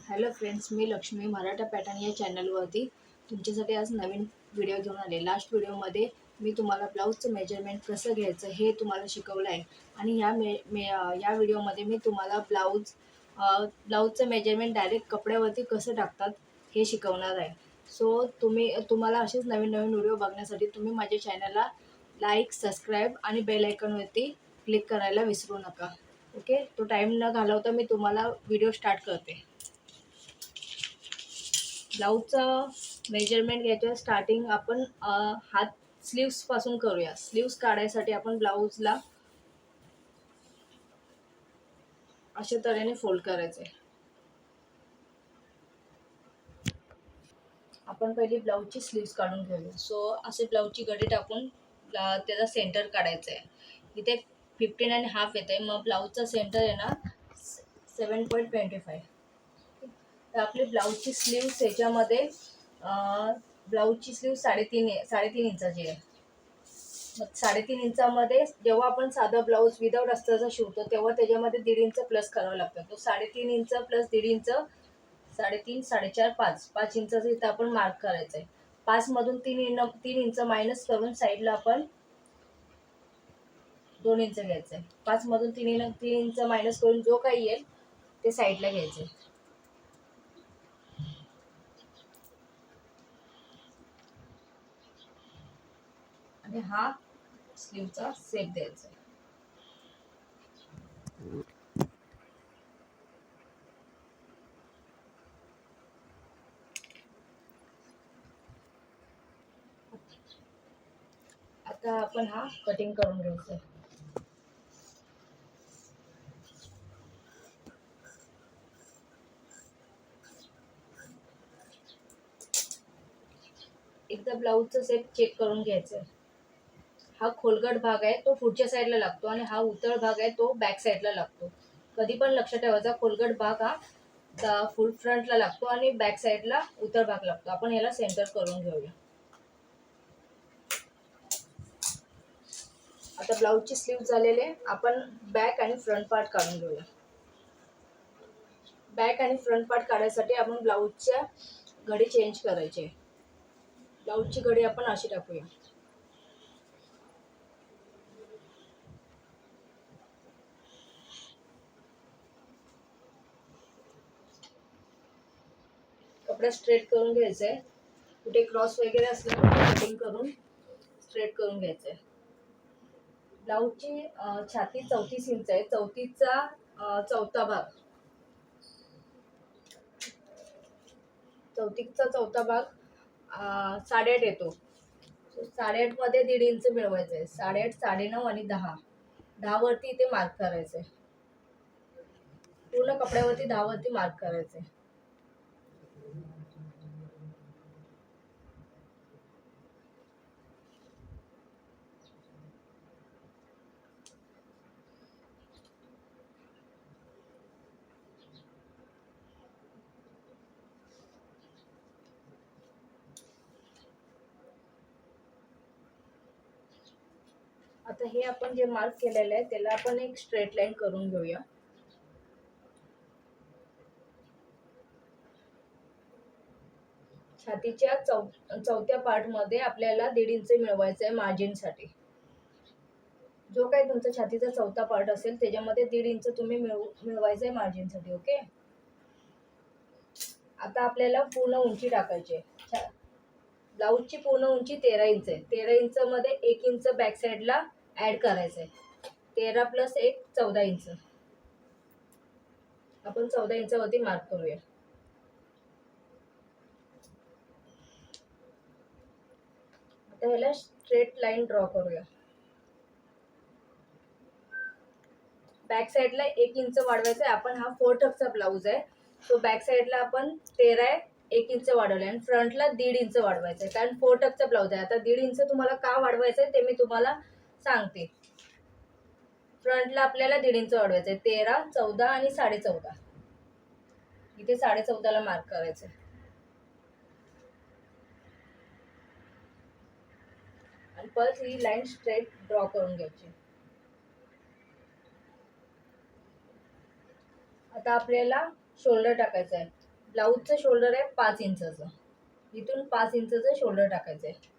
Hello friends, मी Lakshmi Maratha pattern या चॅनलवरती तुमच्यासाठी आज नवीन व्हिडिओ घेऊन आले. लास्ट व्हिडिओमध्ये मी तुम्हाला ब्लाऊजचं मेजरमेंट कसं घ्यायचं हे तुम्हाला शिकवलं आहे आणि या व्हिडिओमध्ये मी तुम्हाला ब्लाऊजचं मेजरमेंट डायरेक्ट कपड्यावरती कसं टाकतात हे शिकवणार आहे. सो तुम्हाला असेच नवीन नवीन व्हिडिओ बघण्यासाठी तुम्ही माझ्या चॅनलला लाईक, सबस्क्राईब आणि बेल आयकॉनवरती क्लिक करायला विसरू नका. ओके, तो टाईम न घालवता मी तुम्हाला व्हिडिओ स्टार्ट करते. ब्लाऊजचं मेजरमेंट घ्यायचं स्टार्टिंग आपण हात स्लीव्सपासून करूया. स्लीव्स काढायसाठी आपण ब्लाऊजला अशा तऱ्हेने फोल्ड करायचे. आपण पहिली ब्लाऊजची स्लीव्स काढून घेऊया. सो असे ब्लाऊजची गडी टाकून त्याचा सेंटर काढायचा आहे. इथे 15.5 येत आहे, मग ब्लाऊजचा सेंटर आहे ना 7.25. तर आपली ब्लाऊजची स्लीव्स याच्यामध्ये ब्लाऊजची स्लीव साडेतीन इंचाची आहे. मग 3.5 इंचामध्ये जेव्हा आपण साधा ब्लाऊज विदाऊट अस्तरचा शिवतो तेव्हा त्याच्यामध्ये 1.5 इंच प्लस करावा लागतो. तो 3.5 इंच प्लस 1.5 इंच 3.5, 4.5, 5 इंचाचं इथं आपण मार्क करायचं आहे. 5 मधून 3 इंच मायनस करून साईडला आपण 2 इंच घ्यायचं आहे. 5 मधून 3 इंच मायनस करून जो काही येईल ते साईडला घ्यायचं आहे. आणि हा स्लीवचा शेप द्यायचा आहे. आता आपण हा कटिंग करून घ्यायचा आहे. एकदा ब्लाऊजचा शेप चेक करून घ्यायचा आहे. हा खोलगट भाग आहे तो पुढच्या साईडला लागतो आणि हा उतळ भाग आहे तो बॅक साईडला लागतो. कधी पण लक्षात ठेवायचा, खोलगट भाग हा फुल फ्रंटला लागतो आणि बॅक साईडला उतळ भाग लागतो. आपण याला सेंटर करून घेऊया. आता ब्लाऊजची स्लीव झालेले, आपण बॅक आणि फ्रंट पार्ट काढून घेऊया. बॅक आणि फ्रंट पार्ट काढायसाठी आपण ब्लाऊजच्या घडी चेंज करायचे. ब्लाऊजची घडी आपण अशी टाकूया. कपडा स्ट्रेट करून घ्यायचा आहे. कुठे क्रॉस वगैरे असलं तर कटिंग करून स्ट्रेट करून घ्यायचं आहे. ब्लाऊजची छाती 34 इंच आहे. 34चा चौथा भाग, 34चा चौथा भाग 8.5 येतो. 8.5 मध्ये 1.5 इंच मिळवायचं आहे. 8.5, 9.5 आणि 10 वरती इथे मार्क करायचंय. पूर्ण कपड्यावरती 10 वरती मार्क करायचंय. आता हे आपण जे मार्क केलेलं आहे त्याला आपण एक स्ट्रेट लाईन करून घेऊया. छातीच्या चौथ्या पार्ट मध्ये आपल्याला 1.5 इंच मिळवायचं आहे मार्जिनसाठी. जो काही तुमचा छातीचा चौथा पार्ट असेल त्याच्यामध्ये 1.5 इंच तुम्ही मिळवायचं आहे मार्जिनसाठी. ओके, आता आपल्याला पूर्ण उंची टाकायची आहे. ब्लाऊजची पूर्ण उंची 13 इंच आहे. 13 इंच मध्ये 1 इंच बॅक साईडला ऍड करायचं आहे. 13 प्लस 1 14 इंच. आपण 14 इंचावरती मार्क करूया. आता ह्याला स्ट्रेट लाईन ड्रॉ करूया. बॅक साईडला 1 इंच वाढवायचं आहे. आपण हा 4 टक्सचा ब्लाऊज आहे, तो बॅक साईडला आपण 13 आहे, 1 इंच वाढवले आणि फ्रंटला 1.5 इंच वाढवायचं आहे. कारण 4 टक्सचा ब्लाऊज आहे. आता 1.5 इंच तुम्हाला का वाढवायचं आहे ते मी तुम्हाला सांगते. फ्रंटला आपल्याला 1.5 इंच वाढवायचं आहे. 13, 14 आणि 14.5. इथे 14.5ला मार्क करायचं आहे आणि परत ही लाईन स्ट्रेट ड्रॉ करून घ्यायची. आता आपल्याला शोल्डर टाकायचा आहे. ब्लाऊजचं शोल्डर आहे 5 इंचाचं, इथून 5 इंचाचं शोल्डर टाकायचं आहे.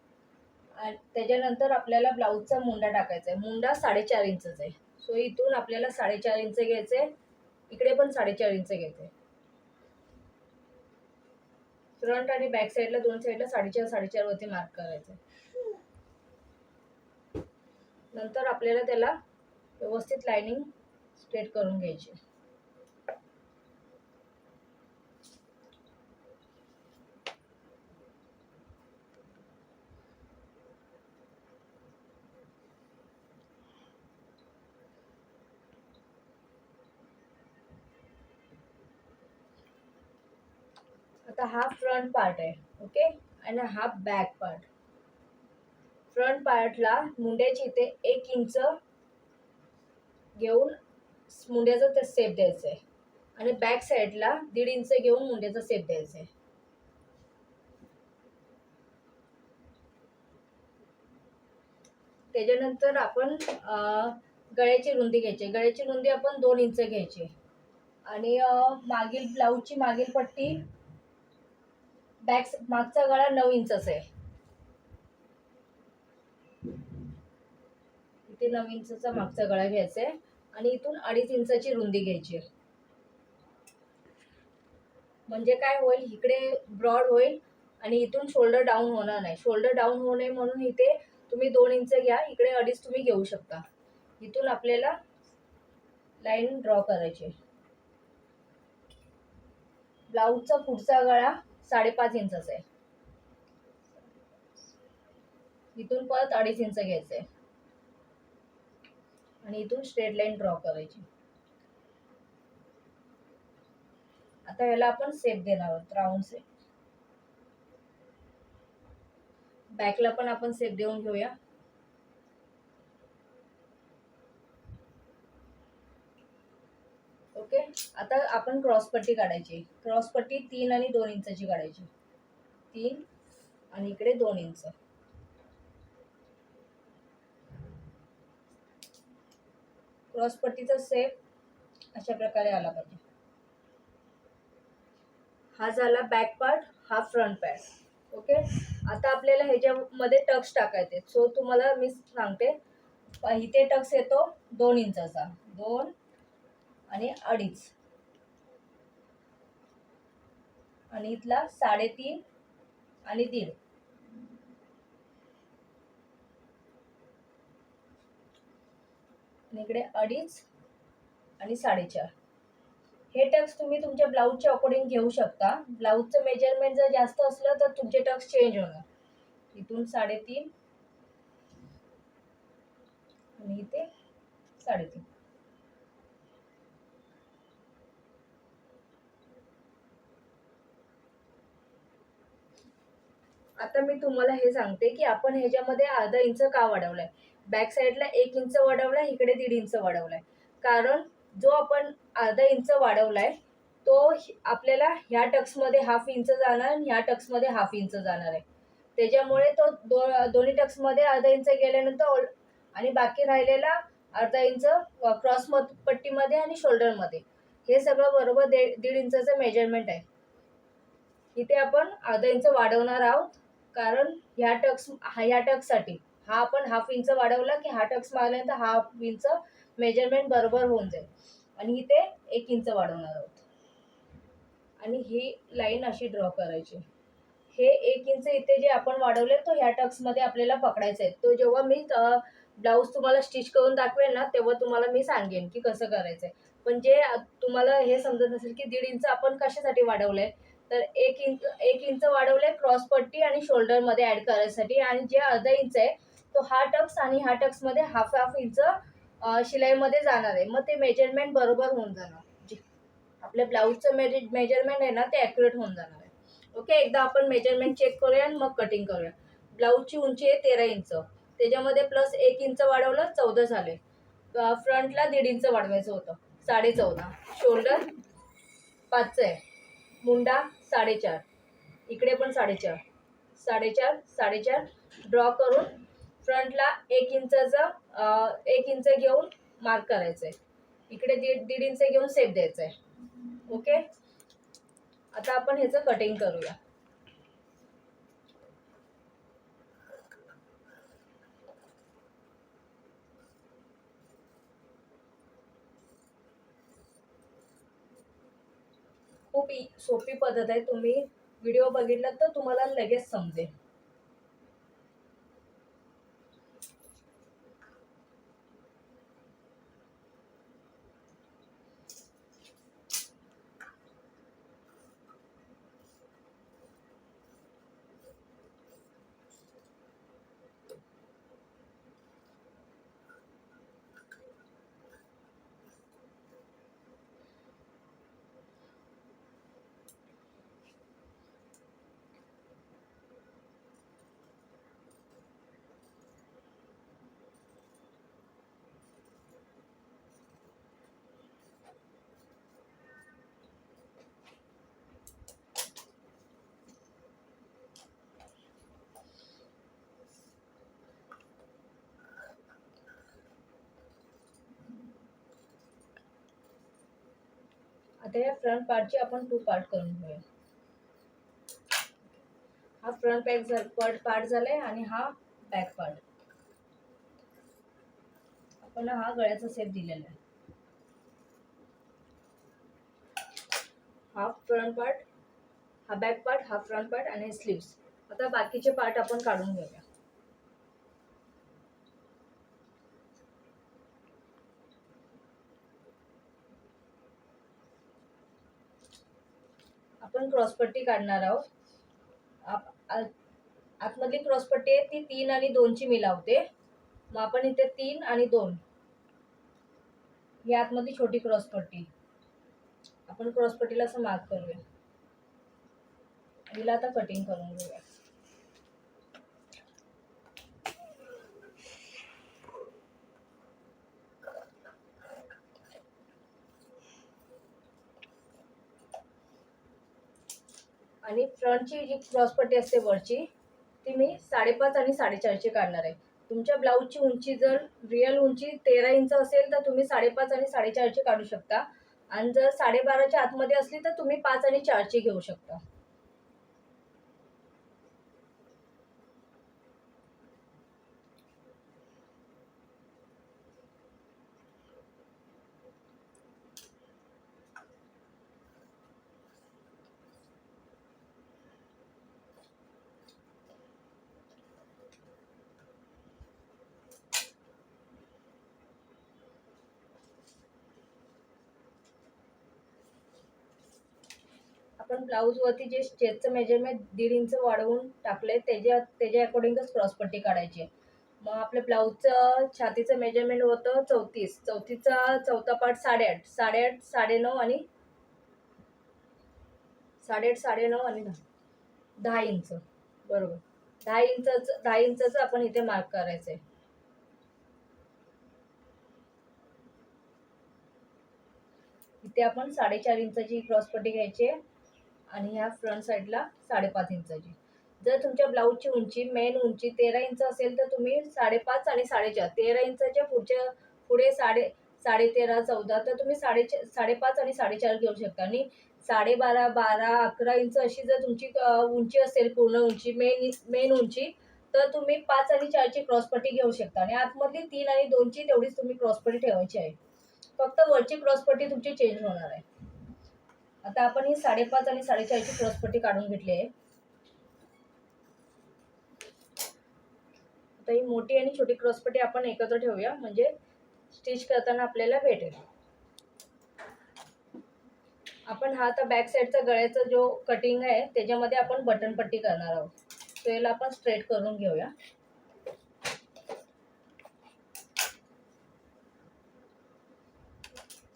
आणि त्याच्यानंतर आपल्याला ब्लाऊजचा मुंडा टाकायचा आहे. मुंडा 4.5 इंचाचा आहे. सो इथून आपल्याला 4.5 इंच घ्यायचं आहे, इकडे पण 4.5 इंच घ्यायचं आहे. फ्रंट आणि बॅक साईडला दोन साईडला 4.5 वरती मार्क करायचं आहे. नंतर आपल्याला त्याला व्यवस्थित लाइनिंग स्ट्रेट करून घ्यायची. आता हा फ्रंट पार्ट आहे, ओके, आणि हा बॅक पार्ट. फ्रंट पार्टला मुंड्याची इथे 1 इंच घेऊन मुंड्याचा ते शेप द्यायचा आहे आणि बॅक साईडला 1.5 इंच घेऊन मुंड्याचा शेप द्यायचा आहे. त्याच्यानंतर आपण गळ्याची रुंदी घ्यायची. गळ्याची रुंदी आपण 2 इंच घ्यायची आणि मागील ब्लाऊजची मागील पट्टी मागचा गळा 9 इंचाचा आहे. इथे 9 इंचाचा मागचा गळा घ्यायचा आहे आणि इथून 2.5 इंचाची रुंदी घ्यायची आहे. म्हणजे काय होईल, इकडे ब्रॉड होईल आणि इथून शोल्डर डाऊन होणार नाही. शोल्डर डाऊन होऊ नये म्हणून इथे तुम्ही 2 इंच घ्या, इकडे 2.5 तुम्ही घेऊ शकता. इथून आपल्याला लाईन ड्रॉ करायची. ब्लाऊजचा पुढचा गळा 5.5 इंचाचा आहे. इथून परत 2.5 इंच घ्यायचं आहे आणि इथून स्ट्रेट लाईन ड्रॉ करायची. आता याला आपण शेप देणार आहोत, राऊंड शेप. बॅकला पण आपण शेप देऊन घेऊया. ओके, आता आपण क्रॉस पट्टी काढायची. क्रॉस पट्टी 3 आणि 2 इंचाची काढायची. 3 आणि इकडे 2 इंच. क्रॉस पट्टीचा शेप अशा प्रकारे आला पाहिजे. हा झाला बॅक पार्ट, हा फ्रंट पार्ट. ओके, आता आपल्याला ह्याच्यामध्ये टक्स टाकायचे. सो तुम्हाला मी सांगते, इथे टक्स येतो 2 इंचाचा, 2 आणि 2.5 आणि इथला 3.5 आणि 1.5 आणि इकडे 2.5 आणि 4.5. हे टक्स तुम्ही तुमच्या ब्लाऊजच्या अकॉर्डिंग घेऊ शकता. ब्लाऊजचं मेजरमेंट जर जास्त असलं तर तुमचे टक्स चेंज होणार. इथून 3.5 आणि इथे 3.5. आता मी तुम्हाला हे सांगते की आपण ह्याच्यामध्ये अर्धा इंच का वाढवलाय. बॅक साईडला 1 इंच वाढवलाय, इकडे 1.5 इंच वाढवलाय. कारण जो आपण अर्धा इंच वाढवलाय तो आपल्याला ह्या टक्समध्ये 1/2 इंच जाणार आणि ह्या टक्समध्ये 1/2 इंच जाणार आहे. त्याच्यामुळे तो दोन्ही टक्समध्ये अर्धा इंच गेल्यानंतर आणि बाकी राहिलेला अर्धा इंच क्रॉस पट्टीमध्ये आणि शोल्डरमध्ये, हे सगळं बरोबर 1.5 इंचाचं मेजरमेंट आहे. इथे आपण अर्धा इंच वाढवणार आहोत कारण ह्या टक्ससाठी हा आपण 1/2 इंच वाढवला की हा टक्स मारल्यानंतर 1/2 इंच मेजरमेंट बरोबर होऊन जाईल. आणि इथे 1 इंच वाढवणार आहोत आणि ही लाईन अशी ड्रॉ करायची. हे 1 इंच इथे जे आपण वाढवले तो ह्या टक्समध्ये आपल्याला पकडायचा आहे. तो जेव्हा मी ब्लाऊज तुम्हाला स्टिच करून दाखवेल ना तेव्हा तुम्हाला मी सांगेन की कसं करायचं आहे. पण जे तुम्हाला हे समजत नसेल की 1.5 इंच आपण कशासाठी वाढवलंय, तर 1 इंच वाढवलंय क्रॉस पट्टी आणि शोल्डरमध्ये ॲड करायसाठी, आणि जे अर्धा इंच आहे तो हा टक्स आणि ह्या टक्समध्ये 1/2 इंच शिलाईमध्ये जाणार आहे. मग ते मेजरमेंट बरोबर होऊन जाणार. आपल्या ब्लाऊजचं मेजरमेंट आहे ना ते ॲक्युरेट होऊन जाणार आहे. ओके, एकदा आपण मेजरमेंट चेक करूया आणि मग कटिंग करूया. ब्लाऊजची उंची आहे 13 इंच, त्याच्यामध्ये प्लस 1 इंच वाढवलं 14 झाले. फ्रंटला 1.5 इंच वाढवायचं होतं, 14.5. शोल्डर 5 आहे, मुंडा 4.5, इकडे पण 4.5, 4.5, 4.5 ड्रॉ करून फ्रंटला 1 इंच घेऊन मार्क करायचं आहे. इकडे 1.5 इंच घेऊन शेप द्यायचा आहे. ओके, आता आपण ह्याचं कटिंग करूया. खूप सोपी पद्धत आहे. तुम्ही व्हिडिओ बघितला तर तुम्हाला लगेच समजेल. आता या फ्रंट पार्टचे आपण 2 पार्ट करून घेऊया. हा फ्रंट पार्ट झालाय आणि हा बॅक पार्ट. आपण हा गळ्याचा शेप दिलेला आहे. हा फ्रंट पार्ट, हा बॅक पार्ट, हा फ्रंट पार्ट आणि स्लीव्स. आता बाकीचे पार्ट आपण काढून घेऊया. आपण क्रॉसपट्टी काढणार आहोत. आतमधली क्रॉसपट्टी आहे ती 3 आणि 2 ची मी लावते. मग आपण इथे 3 आणि 2 ही आतमधली छोटी क्रॉसपट्टी आपण क्रॉसपट्टीला असं मार्क करूया. हिला आता कटिंग करून घेऊया. आणि फ्रंटची जी क्रॉसपट्टी असते वरची ती मी 5.5 आणि 4.5 ची काढणार आहे. तुमच्या ब्लाऊजची उंची जर रिअल उंची 13 इंच असेल तर तुम्ही 5.5 आणि 4.5 ची काढू शकता. आणि जर 12.5 च्या आतमध्ये असली तर तुम्ही 5 आणि 4 ची घेऊ शकता. आपण ब्लाऊज वरती जे स्टेजचं मेजरमेंट 1.5 इंच वाढवून टाकले त्याच्या अकॉर्डिंगच क्रॉसपट्टी काढायची. मग आपल्या ब्लाऊजचं छातीचं मेजरमेंट होतं 34. 34चा चौथा पार्ट 8.5, 8.5, 9.5 आणि 8.5, 9.5 आणि 10 इंच. बरोबर. 10 इंचचं आपण इथे मार्क करायचंय. इथे आपण 4.5 इंचाची क्रॉसपट्टी घ्यायची आणि ह्या फ्रंट साईडला 5.5 इंचाची. जर तुमच्या ब्लाऊजची उंची मेन उंची 13 इंच असेल तर तुम्ही 5.5 आणि 4.5, 13 इंचाच्या पुढे 13.5, 14 तर तुम्ही 5.5 आणि 4.5 घेऊ शकता. आणि 12.5, 12, 11 इंच अशी जर तुमची उंची असेल पूर्ण उंची मेन उंची तर तुम्ही 5 आणि 4 ची क्रॉसपट्टी घेऊ शकता. आणि आतमधली 3 आणि 2 ची तेवढीच तुम्ही क्रॉसपट्टी ठेवायची आहे. फक्त वरची क्रॉसपट्टी तुमची चेंज होणार आहे. आता आपण ही 5.5 आणि 4.5 ची क्रॉसपट्टी काढून घेतली आहे. आता ही मोठी आणि छोटी क्रॉसपट्टी आपण एकत्र ठेवूया म्हणजे स्टिच करताना आपल्याला भेटेल. आपण हा आता बॅक साईडचा गळ्याचा जो कटिंग आहे त्याच्यामध्ये आपण बटन पट्टी करणार आहोत. तो याला आपण स्ट्रेट करून घेऊया.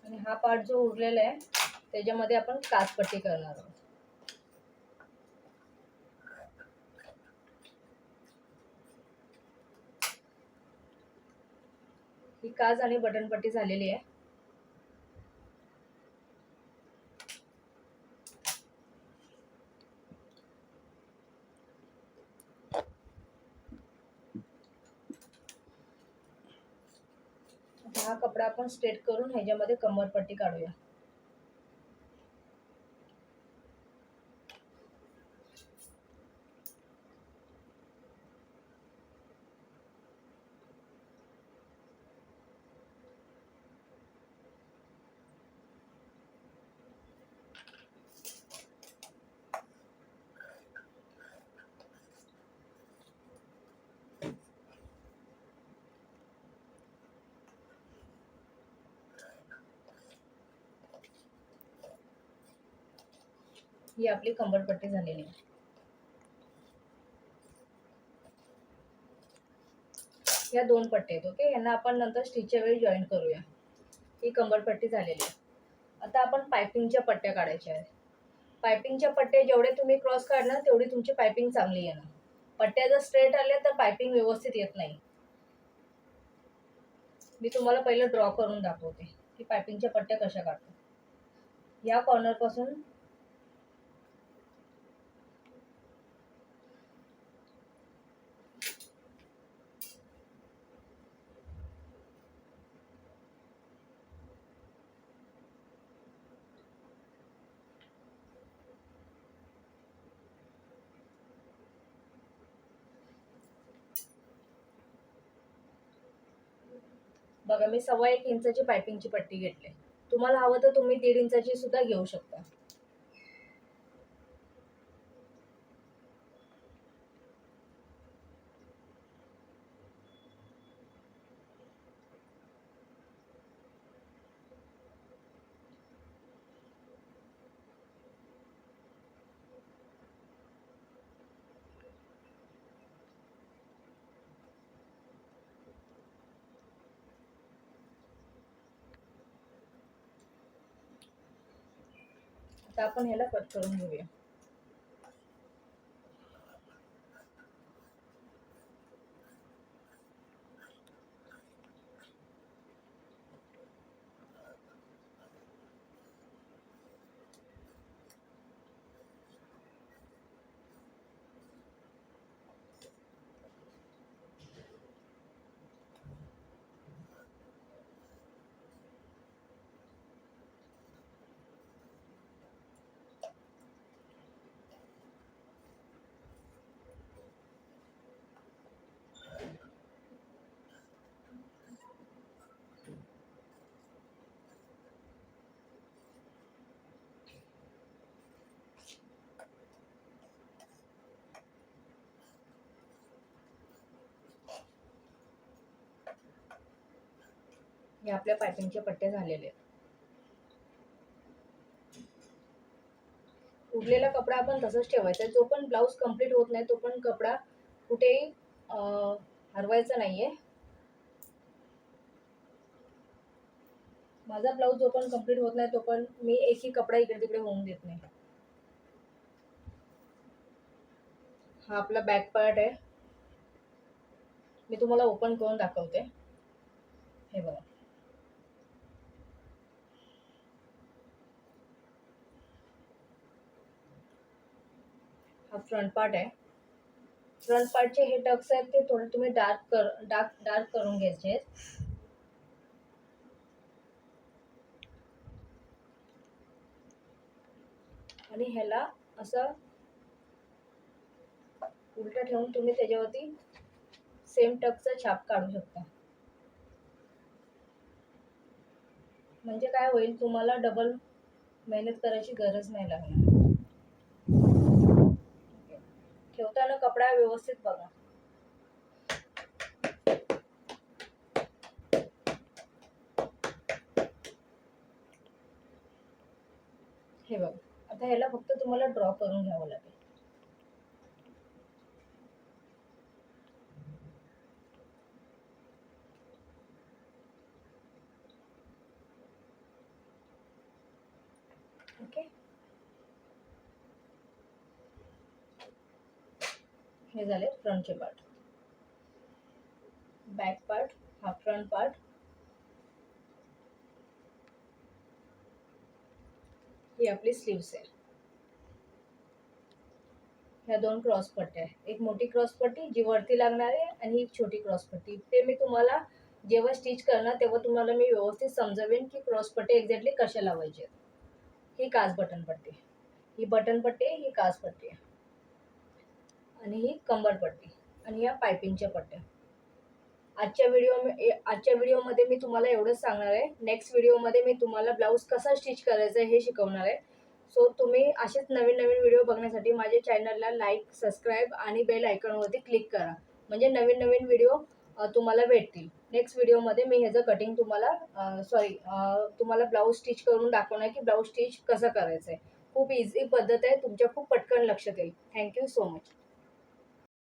आणि हा पार्ट जो उरलेला आहे त्याच्यामध्ये आपण काचपट्टी करणार आहोत. ही काच आणि बटन पट्टी झालेली आहे. हा कपडा आपण स्ट्रेट करून ह्याच्यामध्ये कंबरपट्टी काढूया. ही आपली कंबरपट्टी झालेली आहे. या 2 पट्ट्या आहेत. ओके, यांना आपण नंतर स्टिचच्या वेळी जॉईन करूया. ही कंबरपट्टी झालेली आहे. आता आपण पायपिंगच्या पट्ट्या काढायच्या आहेत. पायपिंगच्या पट्ट्या जेवढे तुम्ही क्रॉस काढणार तेवढी तुमची पायपिंग चांगली येणार. पट्ट्या जर स्ट्रेट आल्या तर पायपिंग व्यवस्थित येत नाही. मी तुम्हाला पहिलं ड्रॉ करून दाखवते की पायपिंगच्या पट्ट्या कशा काढतो. या कॉर्नरपासून बघा, मी 1.25 इंचाची पायपिंगची पट्टी घेतली. तुम्हाला हवं तर तुम्ही 1.5 इंचाची सुद्धा घेऊ शकता. आता आपण ह्याला कट करून घेऊया. हे आपल्या पायपिंगचे पट्टे झालेले आहेत. उरलेला कपडा आपण तसंच ठेवायचा. जो पण ब्लाऊज कंप्लीट होत नाही तो पण कपडा कुठेही हरवायचा नाहीये. माझा ब्लाऊज जो पण कंप्लीट होत नाही तो पण मी एकही कपडा इकडे तिकडे होऊन देत नाही. हा आपला बॅक पार्ट आहे. मी तुम्हाला ओपन करून दाखवते. हे बघा, हा फ्रंट पार्ट आहे. फ्रंट पार्टचे हे टक्स आहेत ते थोडे तुम्ही डार्क करून घ्यायचे आहेत. आणि ह्याला असं उलटा ठेवून तुम्ही त्याच्यावरती सेम टक्सचा छाप काढू शकता. म्हणजे काय होईल, तुम्हाला डबल मेहनत करायची गरज नाही लागणार. ठेवताना कपडा व्यवस्थित बघा. हे बघा, आता ह्याला फक्त तुम्हाला ड्रॉ करून घ्यावं लागेल. ओके, हे झाले फ्रंटचे पार्ट. बॅक पार्ट, हा फ्रंट पार्ट. ही आपली स्लीव्स आहे. ह्या 2 क्रॉस पट्ट्या आहे. एक मोठी क्रॉस पट्टी जी वरती लागणार आहे आणि एक छोटी क्रॉस पट्टी. ते मी तुम्हाला जेव्हा स्टिच करणार तेव्हा तुम्हाला मी व्यवस्थित समजावेन की क्रॉस पट्टी एक्झॅक्टली कशा लावायचे. ही काज बटन पट्टी, ही बटन पट्टी, ही काज पट्टी आहे. आणि ही कंबर पट्टी आणि या पायपिंगच्या पट्ट्या. आजच्या व्हिडिओमध्ये मी तुम्हाला एवढंच सांगणार आहे. नेक्स्ट व्हिडिओमध्ये मी तुम्हाला ब्लाऊज कसा स्टिच करायचा हे शिकवणार आहे. सो तुम्ही असेच नवीन नवीन व्हिडिओ बघण्यासाठी माझ्या चॅनलला लाईक, सबस्क्राईब आणि बेल आयकॉनवरती क्लिक करा. म्हणजे नवीन नवीन व्हिडिओ तुम्हाला भेटतील. नेक्स्ट व्हिडिओमध्ये मी ह्याचं कटिंग तुम्हाला तुम्हाला ब्लाऊज स्टिच करून दाखवणार की ब्लाऊज स्टिच कसं करायचं आहे. खूप इझी पद्धत आहे, तुमच्या खूप पटकन लक्षात येईल. Thank you so much.